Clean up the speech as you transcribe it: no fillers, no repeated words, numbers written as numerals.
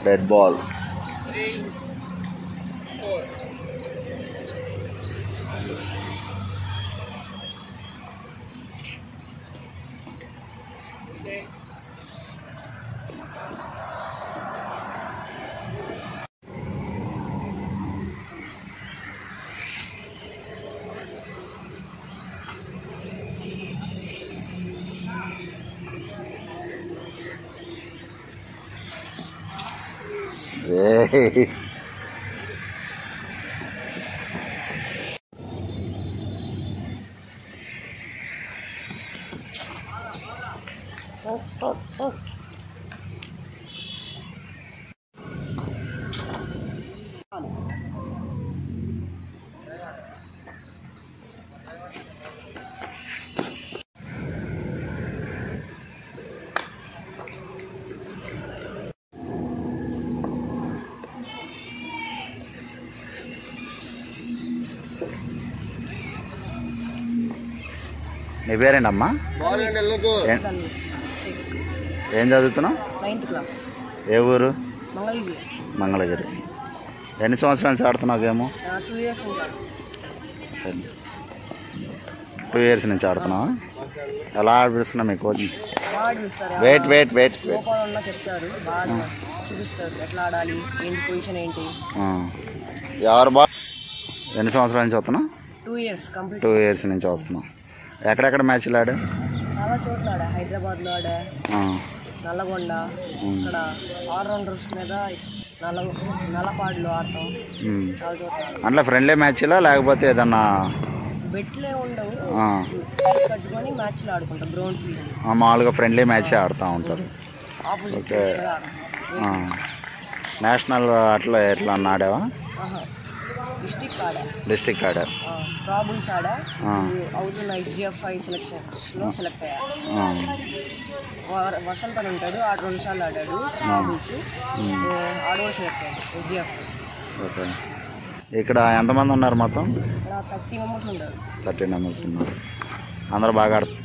Red ball. నీ పేరేంటమ్మా? ఏం చదువుతున్నావు? 9th class. ఏ ఊరు? మంగళగిరి. ఎన్ని సంవత్సరాల నుంచి ఆడుతున్నావు గేము? 2 years. 2 years నుంచి ఆడుతున్నావా? ఎలా ఆడిపిస్తున్నా మీ కోచ్? వెయిట్ చెప్తారు, బాగా చూపిస్తారు ఎట్లా ఆడాలి, ఏంటి పొజిషన్ ఏంటి. ఎవరు బాగా? ఎన్ని సంవత్సరాల నుంచి వస్తున్నావు? 2 years కంప్లీట్. 2 years నుంచి వస్తున్నావు. ఎక్కడెక్కడ మ్యాచ్లు ఆడా? చాలా చోట్ల ఆడా. హైదరాబాద్లో ఆడా, నల్లగొండ, ఇక్కడ ఆల్రౌండర్స్ మీద నల్లపాడులో ఆడతాం. చాలా చోట్ల. అంటే ఫ్రెండ్లీ మ్యాచ్లా లేకపోతే ఏదన్నా బెట్లే ఉండవు, కట్టుకొని మ్యాచ్లు ఆడుకుంటాం. గ్రౌండ్ ఫీల్డ్ మామూలుగా ఫ్రెండ్లీ మ్యాచ్ ఆడుతూ ఉంటారు. ఓకే. నేషనల్ అట్లా ఎట్లా అన్న ఆడావా? డిస్టిక్ ఆడా. ప్రాబ్లమ్స్ ఆడా. అవుతున్న SGFI సెలెక్షన్స్లో సెలెక్ట్ అయ్యాడు. వసంత్ అని ఉంటాడు, 2 సార్లు ఆడాడు ప్రాబ్లమ్స్. ఆడవాడు సెలెక్ట్ అయ్యాడు SGFI. ఓకే. ఇక్కడ ఎంతమంది ఉన్నారు మొత్తం? ఇక్కడ 30 members ఉంటారు. 30 members ఉన్నారు. అందరూ బాగా ఆడుతారు.